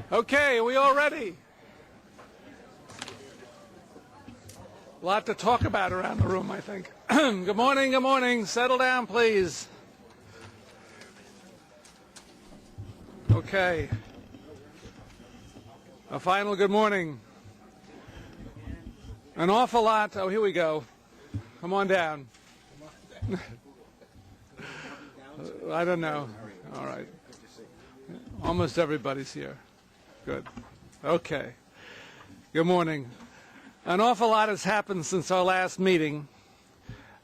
Okay, are we all ready? A lot to talk about around the room, I think. Good morning, good morning. Settle down, please. Okay. A final good morning. An awful lot. Oh, here we go. Come on down. I don't know. All right. Almost everybody's here. Good. Okay. Good morning. An awful lot has happened since our last meeting.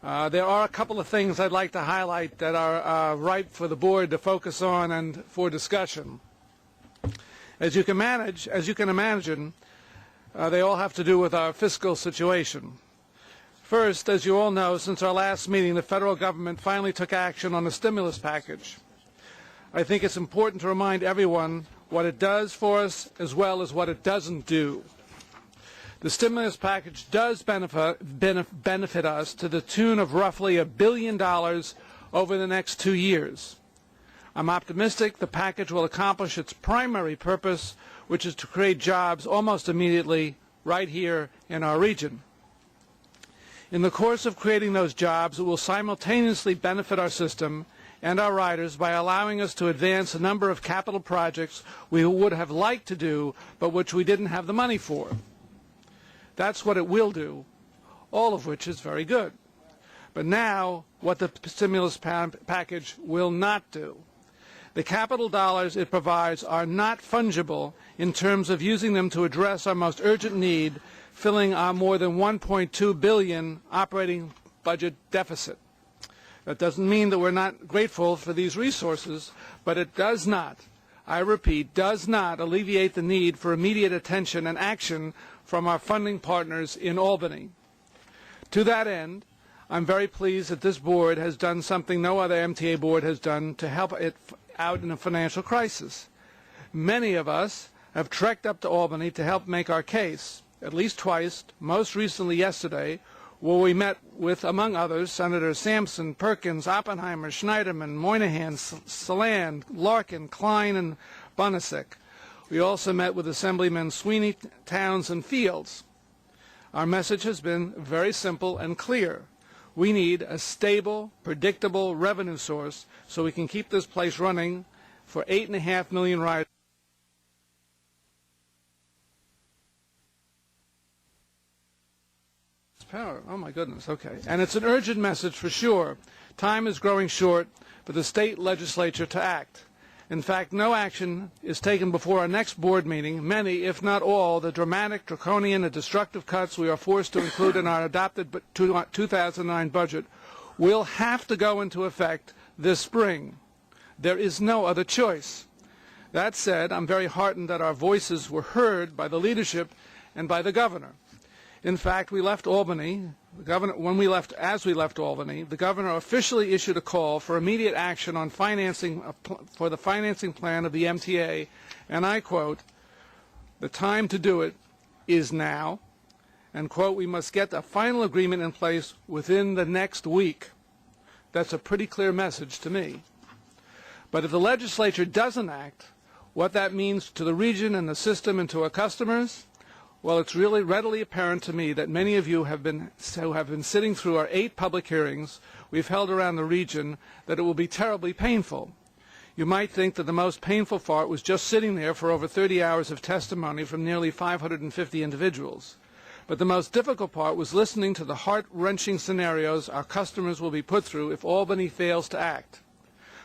There are a couple of things I'd like to highlight that are ripe for the board to focus on and for discussion. As you can imagine, they all have to do with our fiscal situation. First, as you all know, since our last meeting, the federal government finally took action on the stimulus package. I think it's important to remind everyone what it does for us as well as what it doesn't do. The stimulus package does benefit us to the tune of roughly $1 billion over the next 2 years. I'm optimistic the package will accomplish its primary purpose, which is to create jobs almost immediately right here in our region. In the course of creating those jobs, it will simultaneously benefit our system and our riders by allowing us to advance a number of capital projects we would have liked to do, but which we didn't have the money for. That's what it will do, all of which is very good. But now, what the stimulus package will not do. The capital dollars it provides are not fungible in terms of using them to address our most urgent need, filling our more than $1.2 billion operating budget deficit. That doesn't mean that we're not grateful for these resources, but it does not, I repeat, does not alleviate the need for immediate attention and action from our funding partners in Albany. To that end, I'm very pleased that this board has done something no other MTA board has done to help it out in a financial crisis. Many of us have trekked up to Albany to help make our case, at least twice, most recently yesterday, where we met with, among others, Senators Sampson, Perkins, Oppenheimer, Schneiderman, Moynihan, Saland, Larkin, Klein, and Bonasek. We also met with Assemblymen Sweeney, Towns, and Fields. Our message has been very simple and clear. We need a stable, predictable revenue source so we can keep this place running for 8.5 million riders. Power. Oh my goodness, okay. And it's an urgent message for sure. Time is growing short for the state legislature to act. In fact, no action is taken before our next board meeting. Many, if not all, the dramatic, draconian, and destructive cuts we are forced to include in our adopted 2009 budget will have to go into effect this spring. There is no other choice. That said, I'm very heartened that our voices were heard by the leadership and by the governor. In fact, we left Albany. As we left Albany, the governor officially issued a call for immediate action on for the financing plan of the MTA, and I quote, "The time to do it is now," and quote, "We must get a final agreement in place within the next week." That's a pretty clear message to me. But if the legislature doesn't act, what that means to the region and the system and to our customers, well, it's really readily apparent to me that many of you have been sitting through our 8 public hearings we've held around the region, that it will be terribly painful. You might think that the most painful part was just sitting there for over 30 hours of testimony from nearly 550 individuals. But the most difficult part was listening to the heart-wrenching scenarios our customers will be put through if Albany fails to act.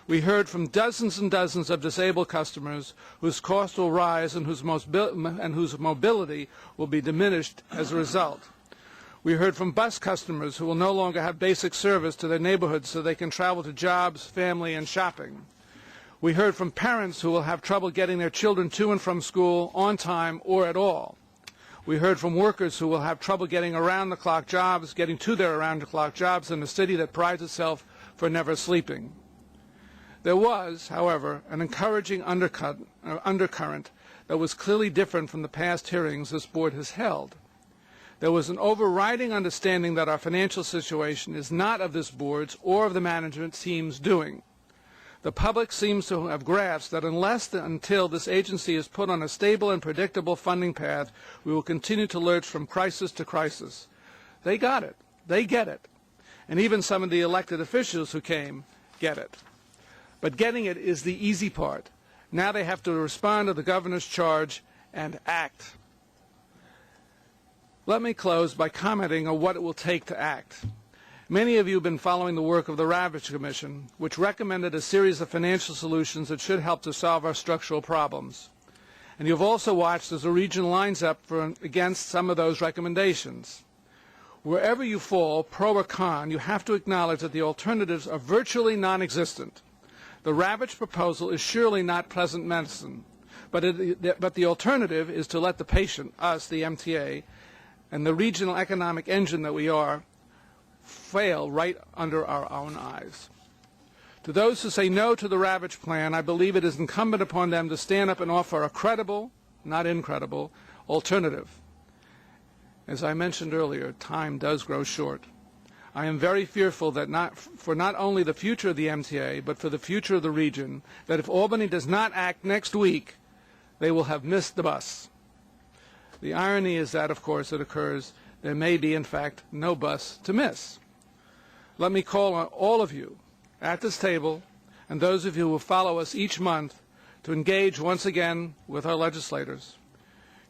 We heard from dozens and dozens of disabled customers whose cost will rise and whose mobility will be diminished as a result. We heard from bus customers who will no longer have basic service to their neighborhoods so they can travel to jobs, family, and shopping. We heard from parents who will have trouble getting their children to and from school on time or at all. We heard from workers who will have trouble getting to their around-the-clock jobs in a city that prides itself for never sleeping. There was, however, an encouraging undercurrent that was clearly different from the past hearings this board has held. There was an overriding understanding that our financial situation is not of this board's or of the management team's doing. The public seems to have grasped that until this agency is put on a stable and predictable funding path, we will continue to lurch from crisis to crisis. They got it. They get it. And even some of the elected officials who came get it. But getting it is the easy part. Now they have to respond to the governor's charge and act. Let me close by commenting on what it will take to act. Many of you have been following the work of the Ravitch Commission, which recommended a series of financial solutions that should help to solve our structural problems. And you've also watched as the region lines up against some of those recommendations. Wherever you fall, pro or con, you have to acknowledge that the alternatives are virtually non-existent. The Ravitch proposal is surely not pleasant medicine, but the alternative is to let the patient, us, the MTA, and the regional economic engine that we are, fail right under our own eyes. To those who say no to the Ravitch plan, I believe it is incumbent upon them to stand up and offer a credible, not incredible, alternative. As I mentioned earlier, time does grow short. I am very fearful that for not only the future of the MTA, but for the future of the region, that if Albany does not act next week, they will have missed the bus. The irony is that, of course, there may be, in fact, no bus to miss. Let me call on all of you at this table, and those of you who will follow us each month, to engage once again with our legislators.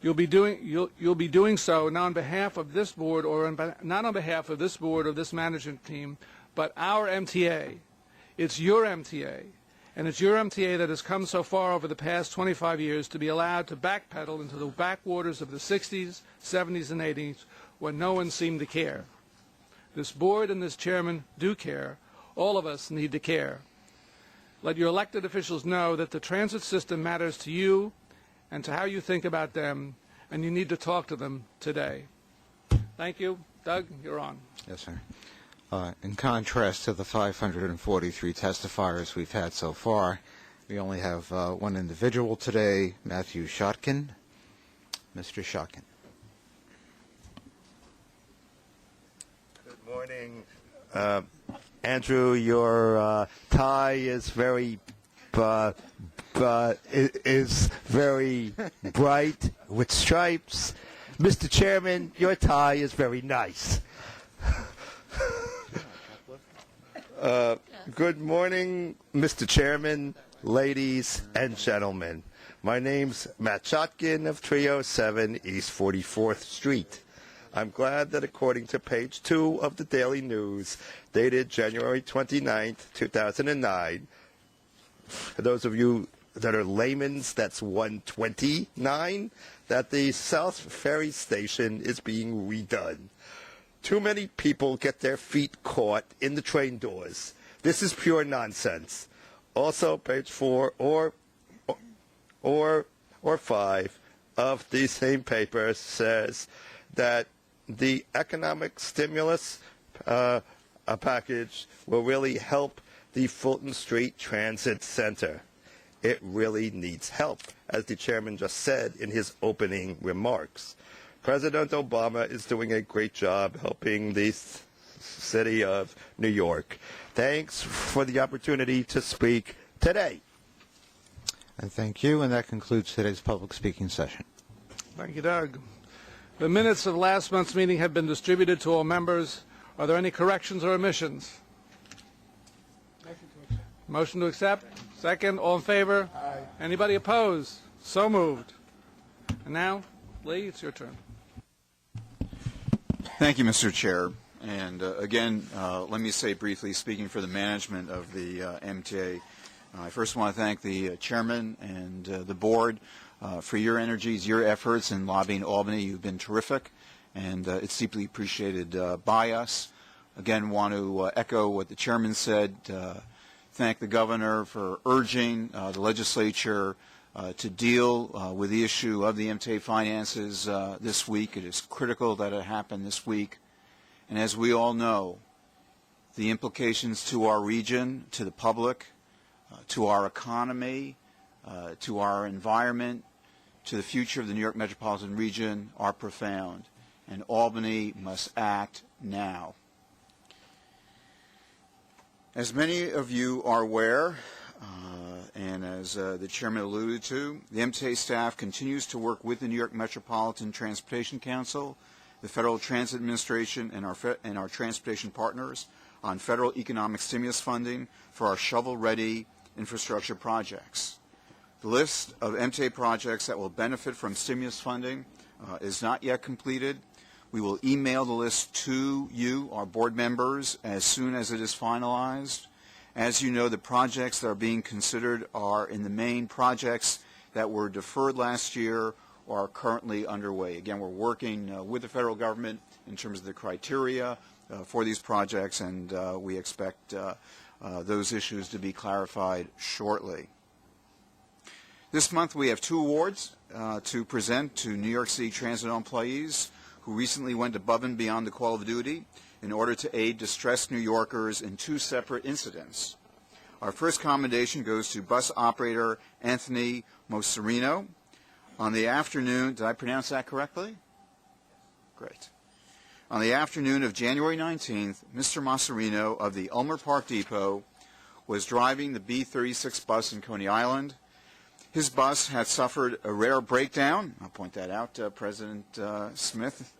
You'll be doing so not on behalf of this board not on behalf of this board or this management team, but our MTA. It's your MTA, and it's your MTA that has come so far over the past 25 years to be allowed to backpedal into the backwaters of the 60s, 70s, and 80s when no one seemed to care. This board and this chairman do care. All of us need to care. Let your elected officials know that the transit system matters to you and to how you think about them, and you need to talk to them today. Thank you. Doug, you're on. Yes, sir. In contrast to the 543 testifiers we've had so far, we only have one individual today, Matthew Shotkin. Mr. Shotkin. Good morning. Andrew, your tie is very bright with stripes. Mr. Chairman, your tie is very nice. Good morning, Mr. Chairman, ladies and gentlemen. My name's Matt Shotkin of 307 East 44th Street. I'm glad that according to page 2 of the Daily News, dated January 29th, 2009, for those of you that are layman's, that's 129, that the South Ferry Station is being redone. Too many people get their feet caught in the train doors. This is pure nonsense. Also, page 4 or 5 of the same paper says that the economic stimulus package will really help the Fulton Street Transit Center. It really needs help, as the chairman just said in his opening remarks. President Obama is doing a great job helping the city of New York. Thanks for the opportunity to speak today. And thank you, and that concludes today's public speaking session. Thank you, Doug. The minutes of last month's meeting have been distributed to all members. Are there any corrections or omissions? Motion to accept. Second. All in favor? Aye. Anybody opposed? So moved. And now, Lee, it's your turn. Thank you, Mr. Chair. And again, let me say briefly, speaking for the management of the MTA, I first want to thank the chairman and the board for your energies, your efforts in lobbying Albany. You've been terrific, and it's deeply appreciated by us. Again, want to echo what the chairman said. Thank the governor for urging the legislature to deal with the issue of the MTA finances this week. It is critical that it happen this week. And as we all know, the implications to our region, to the public, to our economy, to our environment, to the future of the New York metropolitan region are profound. And Albany must act now. As many of you are aware, And as the chairman alluded to, the MTA staff continues to work with the New York Metropolitan Transportation Council, the Federal Transit Administration, and our transportation partners on federal economic stimulus funding for our shovel-ready infrastructure projects. The list of MTA projects that will benefit from stimulus funding is not yet completed. We will email the list to you, our board members, as soon as it is finalized. As you know, the projects that are being considered are in the main projects that were deferred last year or are currently underway. Again, we're working with the federal government in terms of the criteria for these projects, and we expect those issues to be clarified shortly. This month we have 2 awards to present to New York City Transit employees who recently went above and beyond the call of duty in order to aid distressed New Yorkers in 2 separate incidents. Our first commendation goes to bus operator Anthony Moserino. On the afternoon, did I pronounce that correctly? Great. On the afternoon of January 19th, Mr. Moserino of the Ulmer Park Depot was driving the B36 bus in Coney Island. His bus had suffered a rare breakdown. I'll point that out, President Smith.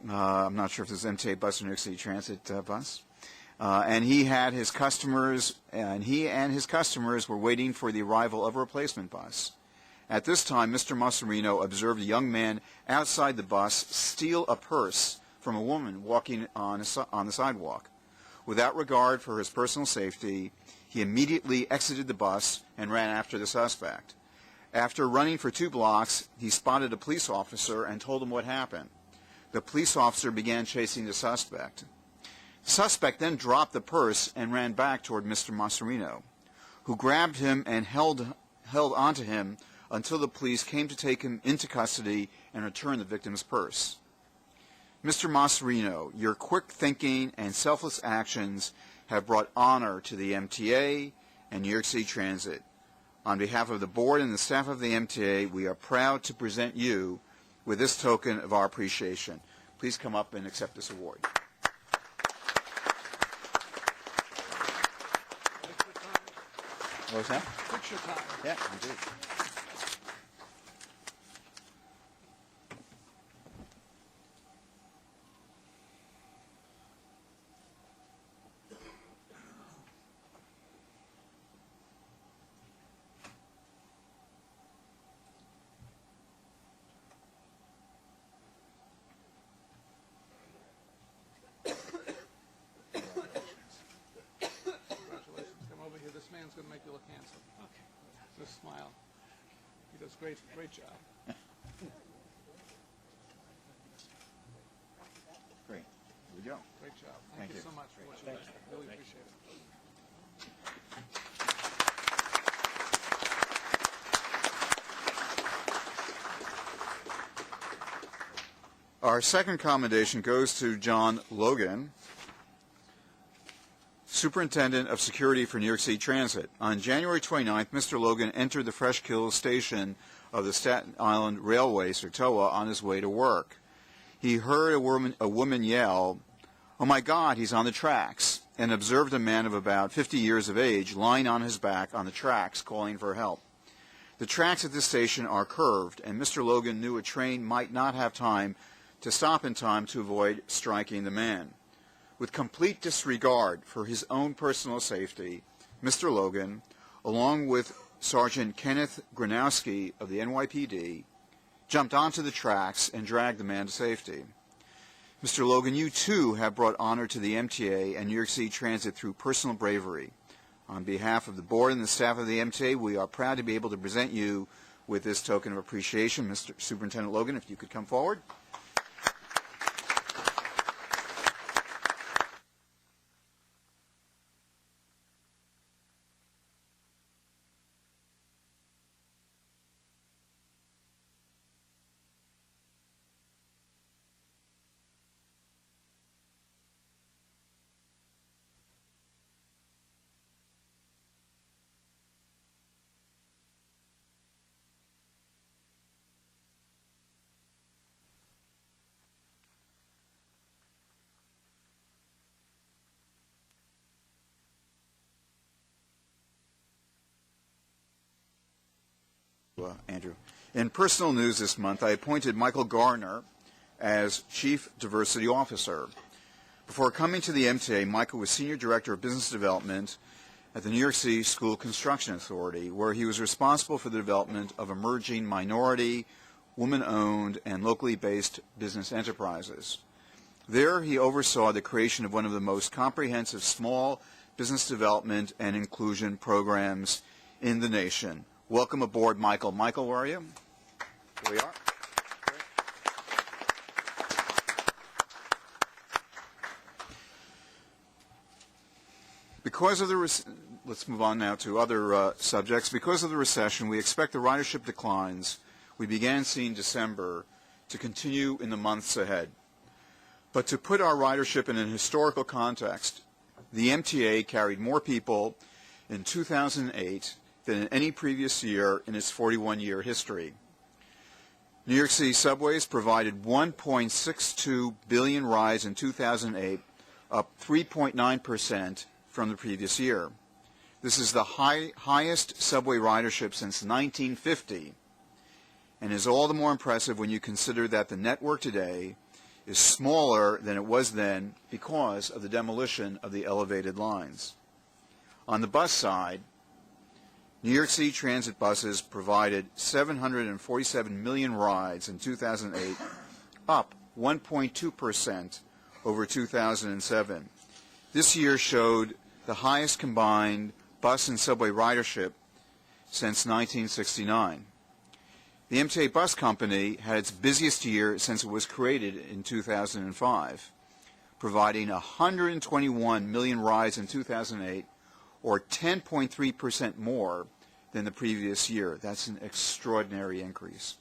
I'm not sure if this is MTA bus or New York City Transit bus. And he and his customers were waiting for the arrival of a replacement bus. At this time, Mr. Moserino observed a young man outside the bus steal a purse from a woman walking on the sidewalk. Without regard for his personal safety, he immediately exited the bus and ran after the suspect. After running for 2 blocks, he spotted a police officer and told him what happened. The police officer began chasing the suspect. The suspect then dropped the purse and ran back toward Mr. Moserino, who grabbed him and held onto him until the police came to take him into custody and return the victim's purse. Mr. Moserino, your quick thinking and selfless actions have brought honor to the MTA and New York City Transit. On behalf of the board and the staff of the MTA, we are proud to present you with this token of our appreciation. Please come up and accept this award. What was that? Picture time. Yeah, indeed. Man's going to make you look handsome. Okay. Just smile. He does great job. Great. Here we go. Great job. Thank you so much for what you did. Really appreciate it. Our second commendation goes to John Logan, Superintendent of Security for New York City Transit. On January 29th, Mr. Logan entered the Fresh Kills station of the Staten Island Railway, Sertoa, on his way to work. He heard a woman yell, "Oh my God, he's on the tracks," and observed a man of about 50 years of age lying on his back on the tracks calling for help. The tracks at this station are curved, and Mr. Logan knew a train might not have time to stop in time to avoid striking the man. With complete disregard for his own personal safety, Mr. Logan, along with Sergeant Kenneth Granowski of the NYPD, jumped onto the tracks and dragged the man to safety. Mr. Logan, you too have brought honor to the MTA and New York City Transit through personal bravery. On behalf of the board and the staff of the MTA, we are proud to be able to present you with this token of appreciation. Mr. Superintendent Logan, if you could come forward. Andrew. In personal news this month, I appointed Michael Garner as Chief Diversity Officer. Before coming to the MTA, Michael was Senior Director of Business Development at the New York City School Construction Authority, where he was responsible for the development of emerging minority, woman-owned, and locally based business enterprises. There, he oversaw the creation of one of the most comprehensive small business development and inclusion programs in the nation. Welcome aboard, Michael. Michael, where are you? Here we are. Because of the let's move on now to other subjects. Because of the recession, we expect the ridership declines we began seeing December to continue in the months ahead. But to put our ridership in an historical context, the MTA carried more people in 2008 than in any previous year in its 41-year history. New York City subways provided 1.62 billion rides in 2008, up 3.9% from the previous year. This is the highest subway ridership since 1950, and is all the more impressive when you consider that the network today is smaller than it was then because of the demolition of the elevated lines. On the bus side, New York City Transit buses provided 747 million rides in 2008, up 1.2% over 2007. This year showed the highest combined bus and subway ridership since 1969. The MTA Bus Company had its busiest year since it was created in 2005, providing 121 million rides in 2008, or 10.3% more than the previous year. That's an extraordinary increase.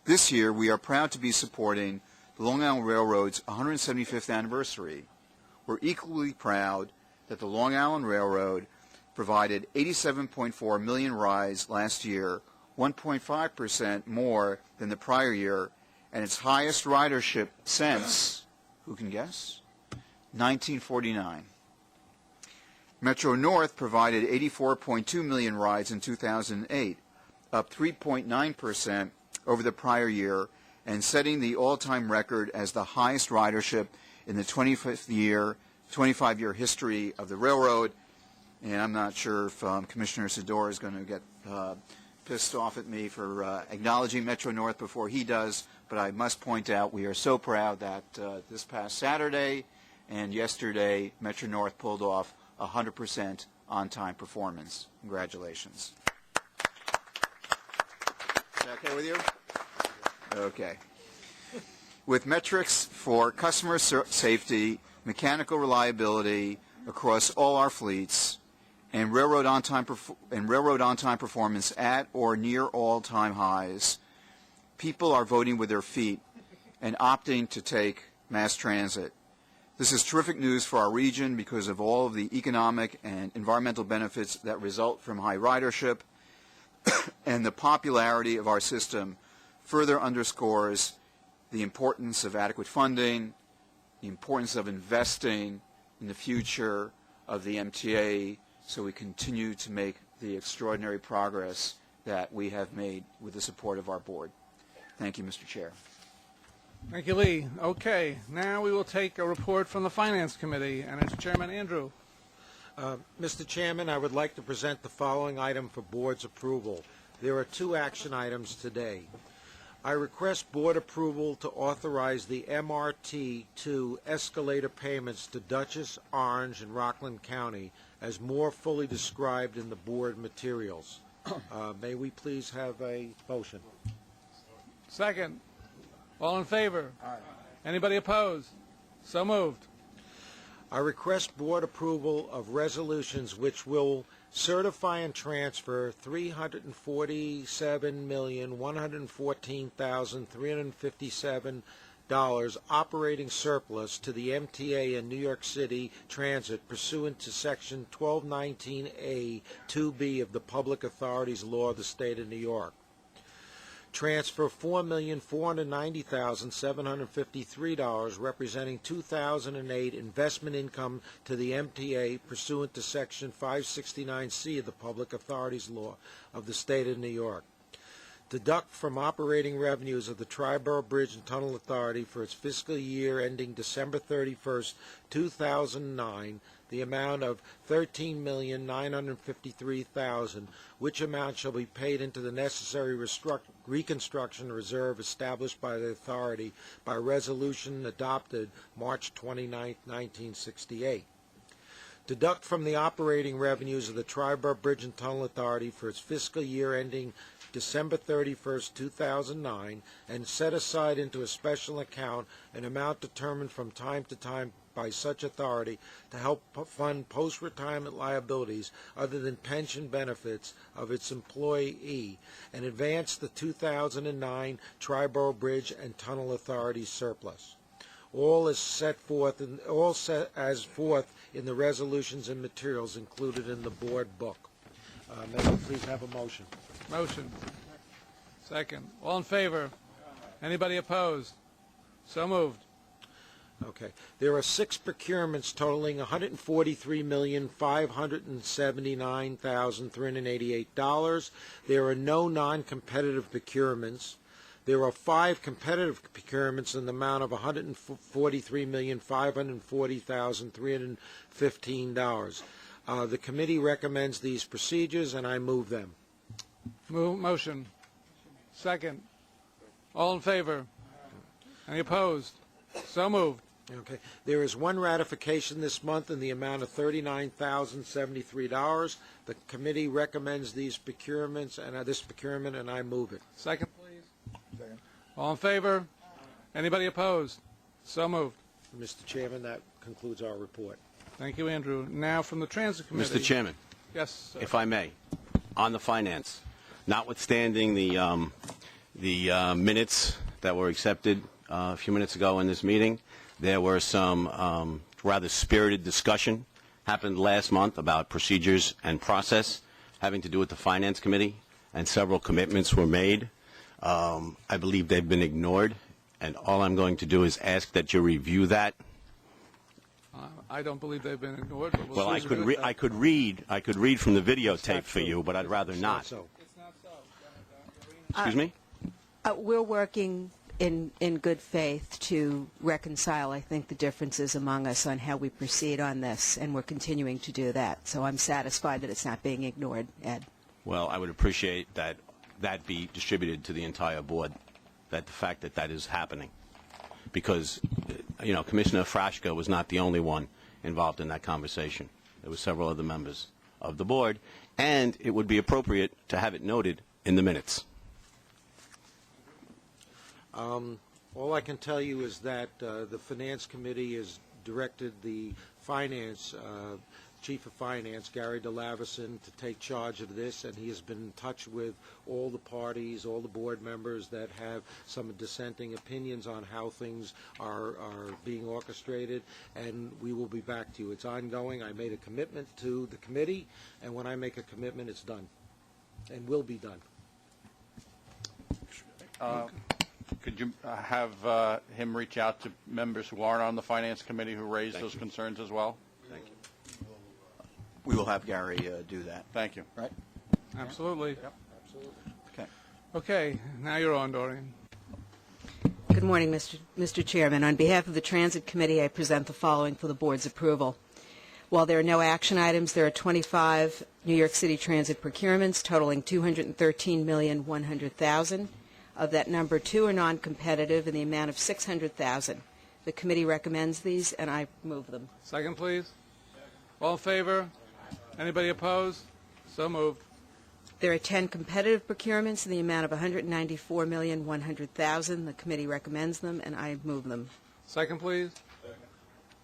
This year, we are proud to be supporting the Long Island Railroad's 175th anniversary. We're equally proud that the Long Island Railroad provided 87.4 million rides last year, 1.5% more than the prior year, and its highest ridership since, who can guess? 1949. Metro North provided 84.2 million rides in 2008, up 3.9% over the prior year, and setting the all-time record as the highest ridership in the 25-year history of the railroad. And I'm not sure if Commissioner Sidor is going to get pissed off at me for acknowledging Metro North before he does, but I must point out we are so proud that this past Saturday and yesterday, Metro North pulled off 100% on-time performance. Congratulations. Is that okay with you? Okay. With metrics for customer safety, mechanical reliability across all our fleets, and railroad on-time performance at or near all-time highs, people are voting with their feet and opting to take mass transit. This is terrific news for our region because of all of the economic and environmental benefits that result from high ridership, and the popularity of our system further underscores the importance of adequate funding, the importance of investing in the future of the MTA, so we continue to make the extraordinary progress that we have made with the support of our board. Thank you, Mr. Chair. Thank you, Lee. Okay, now we will take a report from the Finance Committee, and it's Chairman Andrew. Mr. Chairman, I would like to present the following item for board's approval. There are two action items today. I request board approval to authorize the MRT-2 escalator payments to Dutchess, Orange, and Rockland County as more fully described in the board materials. May we please have a motion? Second. All in favor? Aye. Anybody opposed? So moved. I request board approval of resolutions which will certify and transfer $340,114,357 operating surplus to the MTA and New York City Transit pursuant to Section 1219A 2B of the Public Authorities Law of the State of New York. Transfer $4,490,753 representing 2008 investment income to the MTA pursuant to Section 569C of the Public Authorities Law of the State of New York. deduct from operating revenues of the Triborough Bridge and Tunnel Authority for its fiscal year ending December 31st, 2009, the amount of $13,953,000, which amount shall be paid into the necessary reconstruction reserve established by the authority by resolution adopted March 29, 1968. Deduct from the operating revenues of the Triborough Bridge and Tunnel Authority for its fiscal year ending December 31st, 2009, and set aside into a special account an amount determined from time to time by such authority to help fund post-retirement liabilities other than pension benefits of its employee, and advance the 2009 Triborough Bridge and Tunnel Authority surplus. All as set forth in the resolutions and materials included in the board book. May we please have a motion? Motion. Second. All in favor? Anybody opposed? So moved. Okay. There are 6 procurements totaling $143,579,388. There are no non-competitive procurements. There are 5 competitive procurements in the amount of $143,540,315. The committee recommends these procedures, and I move them. Motion. Second. All in favor? Any opposed? So moved. Okay. There is 1 ratification this month in the amount of $39,073. The committee recommends these procurements and this procurement, and I move it. Second, please. Second. All in favor? Anybody opposed? So moved. Mr. Chairman, that concludes our report. Thank you, Andrew. Now from the Transit Committee. Mr. Chairman, Yes, sir. if I may, on the finance, notwithstanding the minutes that were accepted a few minutes ago in this meeting, there were some rather spirited discussion happened last month about procedures and process having to do with the Finance Committee, and several commitments were made. I believe they've been ignored, and all I'm going to do is ask that you review that. I don't believe they've been ignored. But Well, I could read from the videotape for you, but I'd rather not. So. Excuse me? We're working in good faith to reconcile, I think, the differences among us on how we proceed on this, and we're continuing to do that. So I'm satisfied that it's not being ignored, Ed. Well, I would appreciate that be distributed to the entire board, that the fact that that is happening. Because, Commissioner Frashka was not the only one involved in that conversation. There were several other members of the board, and it would be appropriate to have it noted in the minutes. All I can tell you is that the Finance Committee has directed the Chief of Finance, Gary DeLavison, to take charge of this, and he has been in touch with all the parties, all the board members that have some dissenting opinions on how things are being orchestrated, and we will be back to you. It's ongoing. I made a commitment to the committee, and when I make a commitment, it's done, and will be done. Could you have him reach out to members who aren't on the Finance Committee who raised those concerns as well? Thank you. We will have Gary do that. Thank you. Right? Absolutely. Yep. Okay. Okay, now you're on, Doreen. Good morning, Mr. Chairman. On behalf of the Transit Committee, I present the following for the board's approval. While there are no action items, there are 25 New York City Transit procurements totaling $213,100,000. Of that number, 2 are non-competitive in the amount of $600,000. The committee recommends these, and I move them. Second, please. All in favor? Anybody opposed? So moved. There are 10 competitive procurements in the amount of $194,100,000. The committee recommends them, and I move them. Second, please.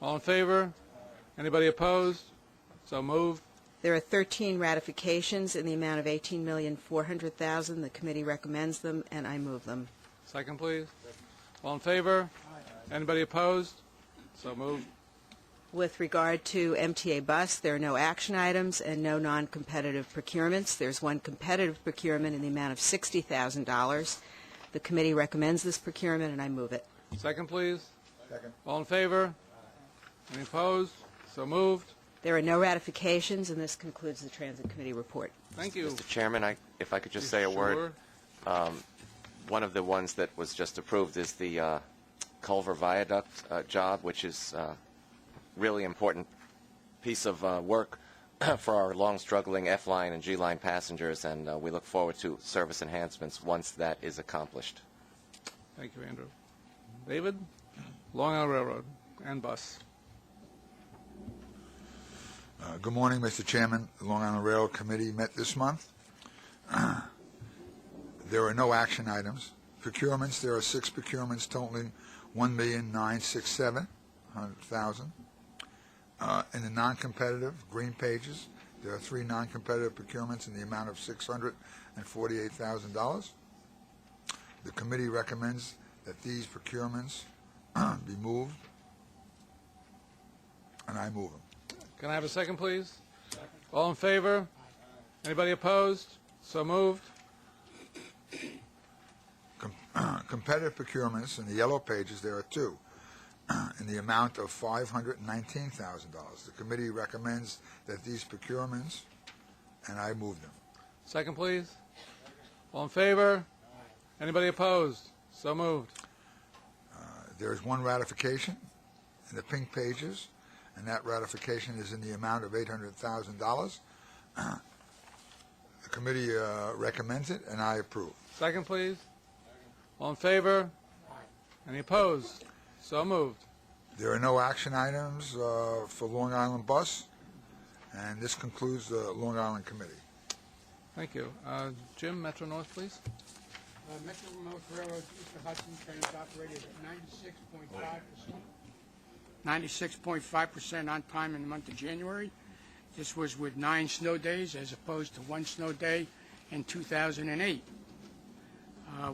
All in favor? Anybody opposed? So moved. There are 13 ratifications in the amount of $18,400,000. The committee recommends them, and I move them. Second, please. All in favor? Anybody opposed? So moved. With regard to MTA Bus, there are no action items and no non-competitive procurements. There's 1 competitive procurement in the amount of $60,000. The committee recommends this procurement, and I move it. Second, please. Second. All in favor? Any opposed? So moved. There are no ratifications, and this concludes the Transit Committee report. Thank you. Mr. Chairman, if I could just say a word. One of the ones that was just approved is the Culver Viaduct job, which is really important piece of work for our long-struggling F-line and G-line passengers, and we look forward to service enhancements once that is accomplished. Thank you, Andrew. David? Long Island Railroad and bus. Good morning, Mr. Chairman. The Long Island Railroad Committee met this month. There are no action items. Procurements, there are 6 procurements totaling $1,967,000. In the non-competitive green pages, there are 3 non-competitive procurements in the amount of $648,000. The committee recommends that these procurements be moved, and I move them. Can I have a second, please? Second. All in favor? Anybody opposed? So moved. Competitive procurements, in the yellow pages, there are 2, in the amount of $519,000. The committee recommends that these procurements, and I move them. Second, please. All in favor? Anybody opposed? So moved. There is 1 ratification in the pink pages, and that ratification is in the amount of $800,000. The committee recommends it, and I approve. Second, please. All in favor? Any opposed? So moved. There are no action items for Long Island Bus, and this concludes the Long Island Committee. Thank you. Jim, Metro North, please. Metro North Railroad, Eastern Hudson train is operated at 96.5% on time in the month of January. This was with 9 snow days as opposed to 1 snow day in 2008.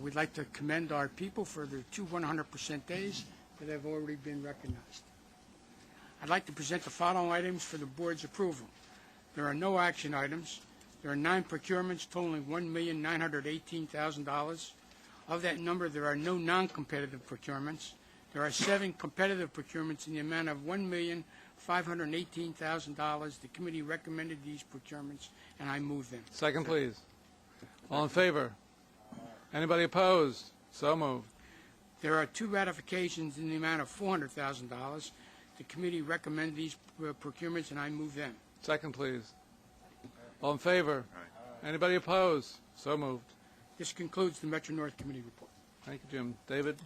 We'd like to commend our people for their 2 100% days that have already been recognized. I'd like to present the following items for the board's approval. There are no action items. There are 9 procurements totaling $1,918,000. Of that number, there are no non-competitive procurements. There are 7 competitive procurements in the amount of $1,518,000. The committee recommended these procurements, and I move them. Second, please. All in favor? Anybody opposed? So moved. There are 2 ratifications in the amount of $400,000. The committee recommended these procurements, and I move them. Second, please. All in favor? Anybody opposed? So moved. This concludes the Metro North Committee report. Thank you, Jim. David?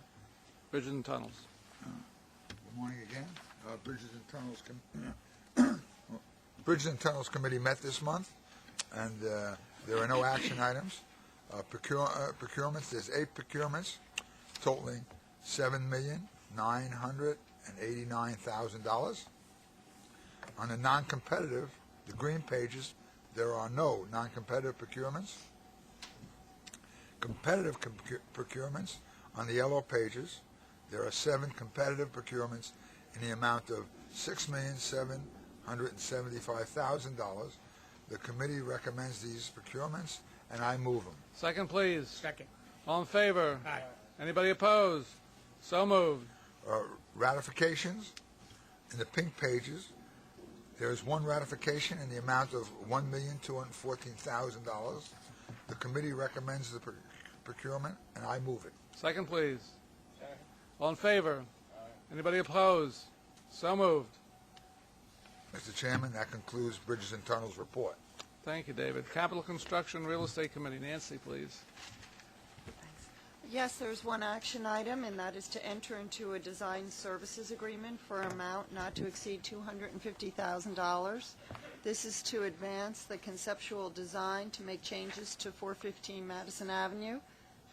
Bridges and Tunnels. Good morning again. Bridges and Tunnels Committee met this month, and there are no action items. Procurements, there's 8 procurements totaling $7,989,000. On the non-competitive, the green pages, there are no non-competitive procurements. Competitive procurements, on the yellow pages, there are 7 competitive procurements in the amount of $6,775,000. The committee recommends these procurements, and I move them. Second, please. Second. All in favor? Aye. Anybody opposed? So moved. Ratifications, in the pink pages, there is 1 ratification in the amount of $1,214,000. The committee recommends the procurement, and I move it. Second, please. Second. All in favor? Anybody opposed? So moved. Mr. Chairman, that concludes Bridges and Tunnels report. Thank you, David. Capital Construction Real Estate Committee. Nancy, please. Yes, there's 1 action item, and that is to enter into a design services agreement for an amount not to exceed $250,000. This is to advance the conceptual design to make changes to 415 Madison Avenue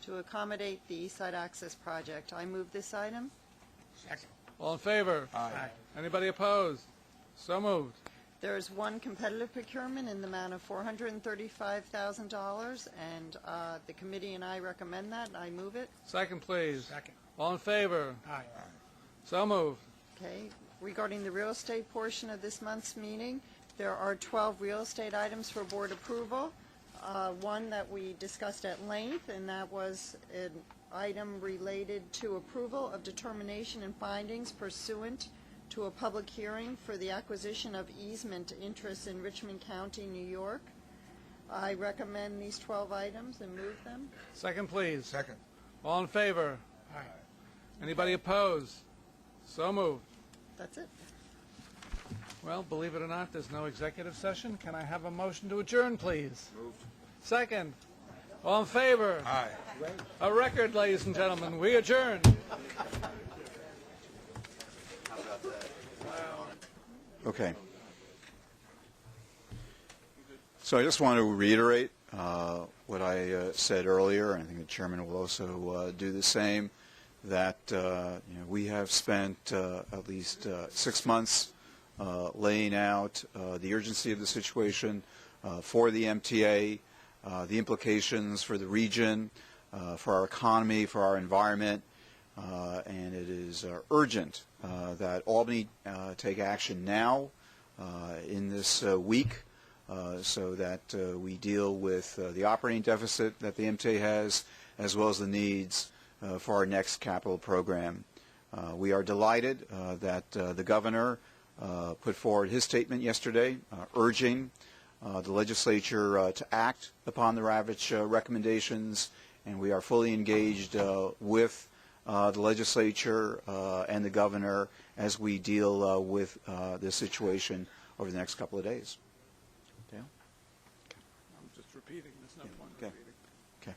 to accommodate the East Side Access Project. I move this item. Second. All in favor? Aye. Anybody opposed? So moved. There is 1 competitive procurement in the amount of $435,000, and the committee and I recommend that. I move it. Second, please. Second. All in favor? Aye. So moved. Okay. Regarding the real estate portion of this month's meeting, there are 12 real estate items for board approval. 1 that we discussed at length, and that was an item related to approval of determination and findings pursuant to a public hearing for the acquisition of easement interests in Richmond County, New York. I recommend these 12 items and move them. Second, please. Second. All in favor? Aye. Anybody opposed? So moved. That's it. Well, believe it or not, there's no executive session. Can I have a motion to adjourn, please? Moved. Second. All in favor? Aye. A record, ladies and gentlemen. We adjourn. Okay. So I just want to reiterate what I said earlier, and I think the chairman will also do the same, that we have spent at least 6 months laying out the urgency of the situation for the MTA, the implications for the region, for our economy, for our environment, and it is urgent that Albany take action now in this week so that we deal with the operating deficit that the MTA has, as well as the needs for our next capital program. We are delighted that the governor put forward his statement yesterday urging the legislature to act upon the Ravitch recommendations, and we are fully engaged with the legislature and the governor as we deal with this situation over the next couple of days. Dale? I'm just repeating. There's no point Okay. repeating. Okay.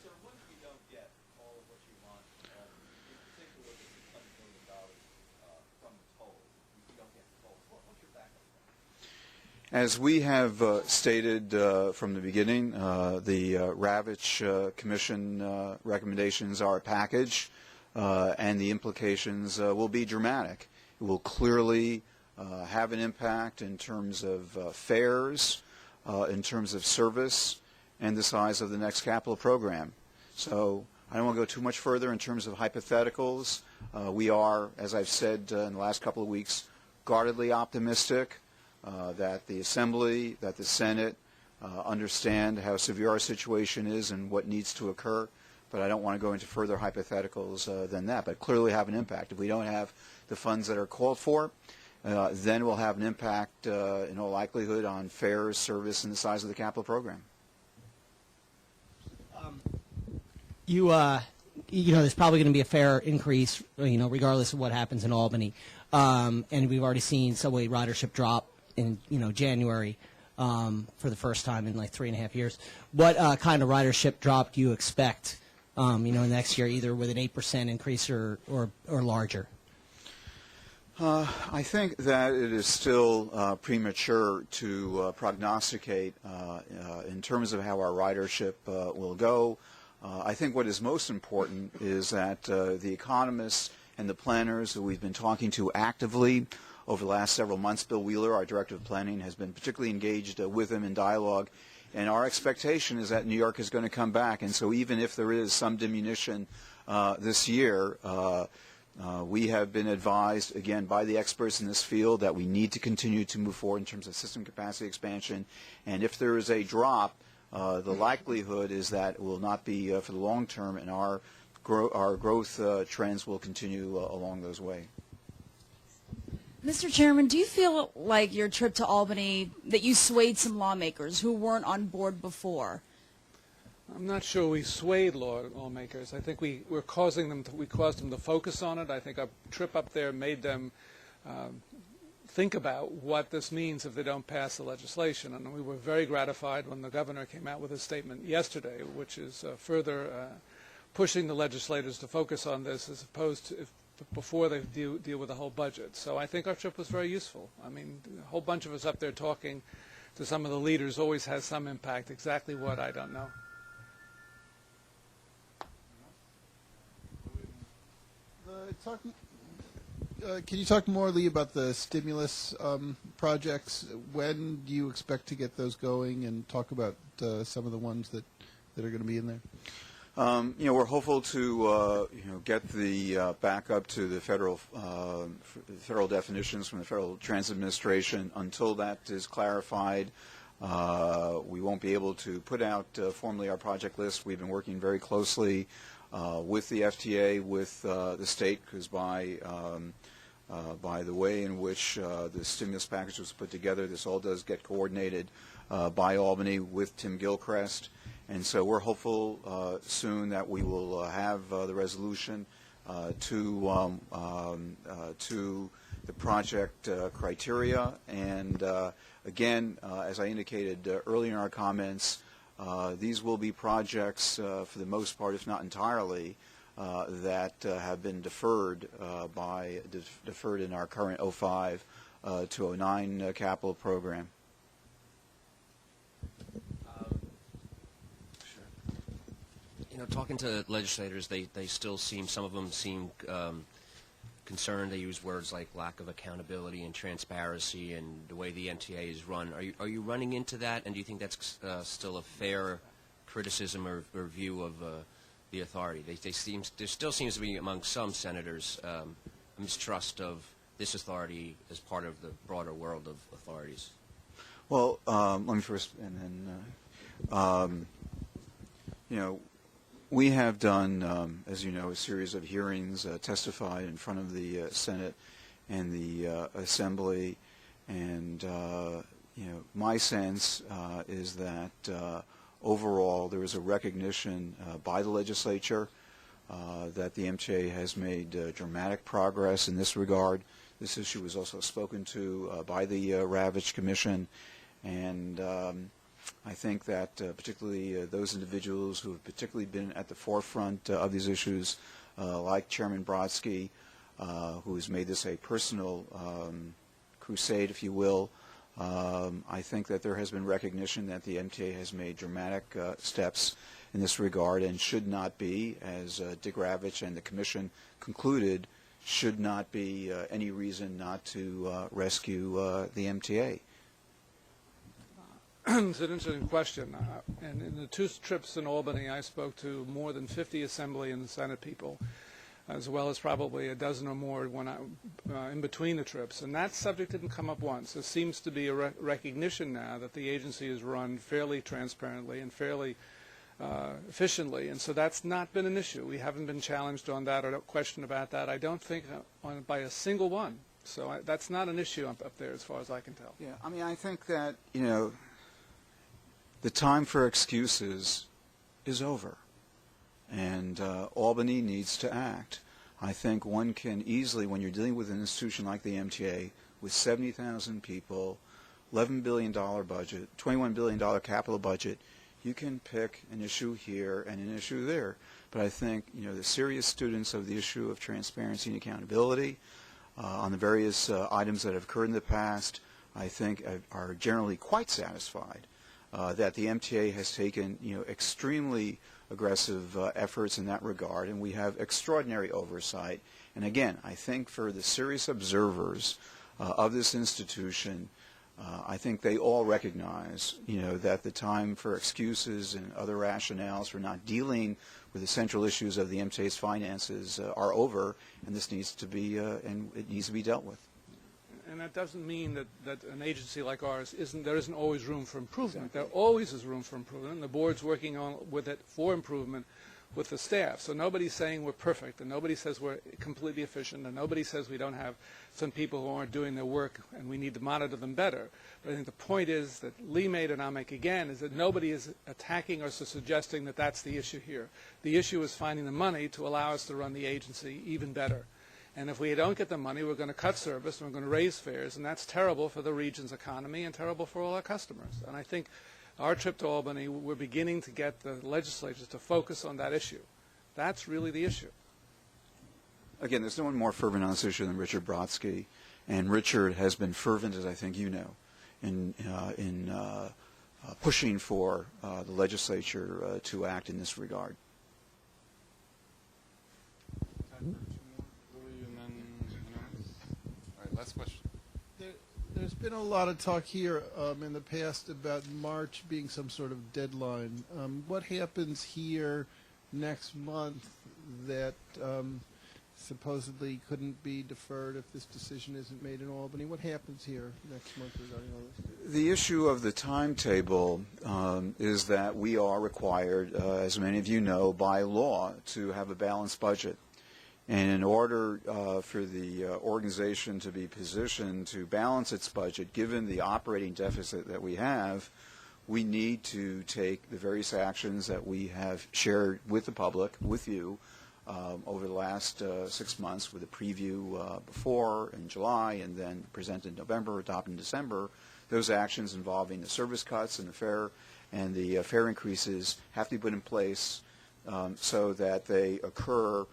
So what if we don't get all of what you want, in particular the $600 million from the tolls? If we don't get the tolls, what's your backup plan? As we have stated from the beginning, the Ravitch Commission recommendations are a package, and the implications will be dramatic. It will clearly have an impact in terms of fares, in terms of service, and the size of the next capital program. So I don't want to go too much further in terms of hypotheticals. We are, as I've said in the last couple of weeks, guardedly optimistic that the Assembly, that the Senate understand how severe our situation is and what needs to occur. But I don't want to go into further hypotheticals than that, but clearly have an impact. If we don't have the funds that are called for, then we'll have an impact in all likelihood on fares, service, and the size of the capital program. There's probably going to be a fare increase, regardless of what happens in Albany. And we've already seen subway ridership drop in, January for the first time in like 3.5 years. What kind of ridership drop do you expect, next year, either with an 8% increase or larger? I think that it is still premature to prognosticate in terms of how our ridership will go. I think what is most important is that the economists and the planners who we've been talking to actively over the last several months, Bill Wheeler, our Director of Planning, has been particularly engaged with them in dialogue. And our expectation is that New York is going to come back. And so even if there is some diminution this year, we have been advised, again, by the experts in this field that we need to continue to move forward in terms of system capacity expansion. And if there is a drop, the likelihood is that it will not be for the long term, and our growth trends will continue along those ways. Mr. Chairman, do you feel like your trip to Albany, that you swayed some lawmakers who weren't on board before? I'm not sure we swayed lawmakers. I think we caused them to focus on it. I think our trip up there made them think about what this means if they don't pass the legislation. And we were very gratified when the governor came out with a statement yesterday, which is further pushing the legislators to focus on this as opposed to before they deal with the whole budget. So I think our trip was very useful. I mean, a whole bunch of us up there talking to some of the leaders always has some impact. Exactly what, I don't know. Can you talk more, Lee, about the stimulus projects? When do you expect to get those going, and talk about some of the ones that are going to be in there? We're hopeful to get the back up to the federal definitions from the Federal Transit Administration. Until that is clarified, we won't be able to put out formally our project list. We've been working very closely with the FTA, with the state, because by by the way in which the stimulus package was put together. This all does get coordinated by Albany with Tim Gilchrist. And so we're hopeful soon that we will have the resolution to the project criteria. And again, as I indicated earlier in our comments, these will be projects for the most part, if not entirely, that have been deferred deferred in our current 05 to 09 capital program. You know, talking to legislators, they still seem, some of them seem concerned. They use words like lack of accountability and transparency and the way the MTA is run. Are you running into that, and do you think that's still a fair criticism or view of the authority? There still seems to be among some senators a mistrust of this authority as part of the broader world of authorities. Well, let me first, and then, you know, we have done, as you know, a series of hearings, testified in front of the Senate and the Assembly, and you know, my sense is that overall there is a recognition by the legislature that the MTA has made dramatic progress in this regard. This issue was also spoken to by the Ravitch Commission, and I think that particularly those individuals who have particularly been at the forefront of these issues, like Chairman Brodsky, who has made this a personal crusade, if you will, I think that there has been recognition that the MTA has made dramatic steps in this regard and should not be, as Dick Ravitch and the Commission concluded, should not be any reason not to rescue the MTA. It's an interesting question. And in the two trips in Albany, I spoke to more than 50 Assembly and Senate people, as well as probably a dozen or more when in between the trips. And that subject didn't come up once. There seems to be a recognition now that the agency is run fairly transparently and fairly efficiently. And so that's not been an issue. We haven't been challenged on that or no question about that. I don't think by a single one. So that's not an issue up there as far as I can tell. Yeah, I mean, I think that, you know, the time for excuses is over, and Albany needs to act. I think one can easily, when you're dealing with an institution like the MTA, with 70,000 people, $11 billion budget, $21 billion capital budget, you can pick an issue here and an issue there. But I think, you know, the serious students of the issue of transparency and accountability on the various items that have occurred in the past, I think are generally quite satisfied that the MTA has taken, you know, extremely aggressive efforts in that regard, and we have extraordinary oversight. And again, I think for the serious observers of this institution, I think they all recognize, you know, that the time for excuses and other rationales for not dealing with the central issues of the MTA's finances are over, and this needs to be and it needs to be dealt with. And that doesn't mean that an agency like ours there isn't always room for improvement. Exactly. There always is room for improvement, and the board's working with it for improvement with the staff. So nobody's saying we're perfect, and nobody says we're completely efficient, and nobody says we don't have some people who aren't doing their work and we need to monitor them better. But I think the point is that Lee made and I'll make again is that nobody is attacking or suggesting that that's the issue here. The issue is finding the money to allow us to run the agency even better. And if we don't get the money, we're going to cut service and we're going to raise fares, and that's terrible for the region's economy and terrible for all our customers. And I think our trip to Albany, we're beginning to get the legislatures to focus on that issue. That's really the issue. Again, there's no one more fervent on this issue than Richard Brodsky, and Richard has been fervent, as I think you know, in pushing for the legislature to act in this regard. Last question. There's been a lot of talk here in the past about March being some sort of deadline. What happens here next month that supposedly couldn't be deferred if this decision isn't made in Albany? What happens here next month regarding all this? The issue of the timetable is that we are required, as many of you know, by law to have a balanced budget. And in order for the organization to be positioned to balance its budget, given the operating deficit that we have, we need to take the various actions that we have shared with the public, with you, over the last 6 months, with a preview before in July and then presented in November, adopted in December. Those actions involving the service cuts and the fare increases have to be put in place so that they occur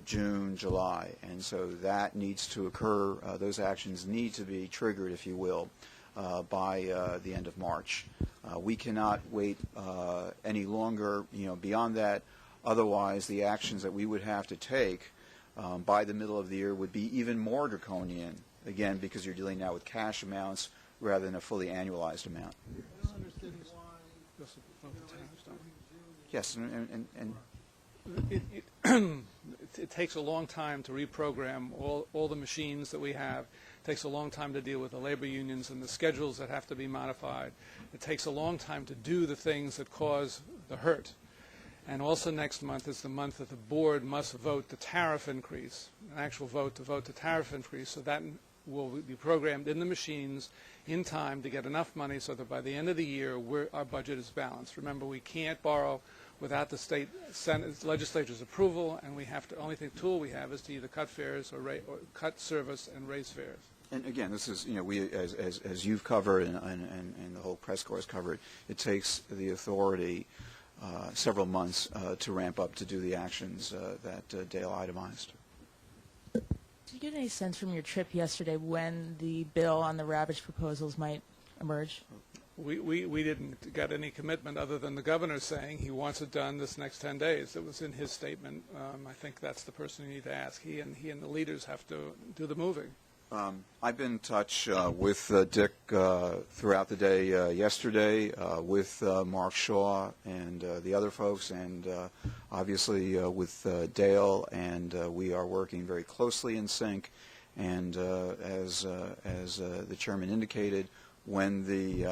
June, July. And so that needs to occur, those actions need to be triggered, if you will, by the end of March. We cannot wait any longer, beyond that. Otherwise, the actions that we would have to take by the middle of the year would be even more draconian, again, because you're dealing now with cash amounts rather than a fully annualized amount. I don't understand why. Yes, and it takes a long time to reprogram all the machines that we have. It takes a long time to deal with the labor unions and the schedules that have to be modified. It takes a long time to do the things that cause the hurt. And also next month is the month that the board must vote the tariff increase, an actual vote to vote the tariff increase, so that will be programmed in the machines in time to get enough money so that by the end of the year our budget is balanced. Remember, we can't borrow without the state Senate legislature's approval, and we have to, only tool we have is to either cut fares or cut service and raise fares. And again, this is, we, as you've covered and the whole press corps has covered, it takes the authority several months to ramp up to do the actions that Dale itemized. Did you get any sense from your trip yesterday when the bill on the Ravage proposals might emerge? We didn't get any commitment other than the governor saying he wants it done this next 10 days. It was in his statement. I think that's the person you need to ask. He and the leaders have to do the moving. I've been in touch with Dick throughout the day yesterday, with Mark Shaw and the other folks, and obviously with Dale, and we are working very closely in sync. And as the chairman indicated, when the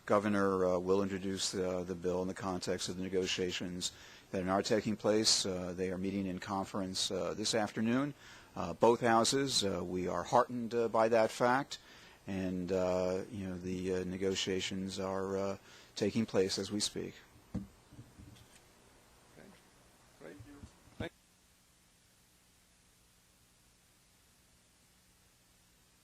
governor will introduce the bill in the context of the negotiations that are taking place, they are meeting in conference this afternoon. Both houses, we are heartened by that fact, and the negotiations are taking place as we speak.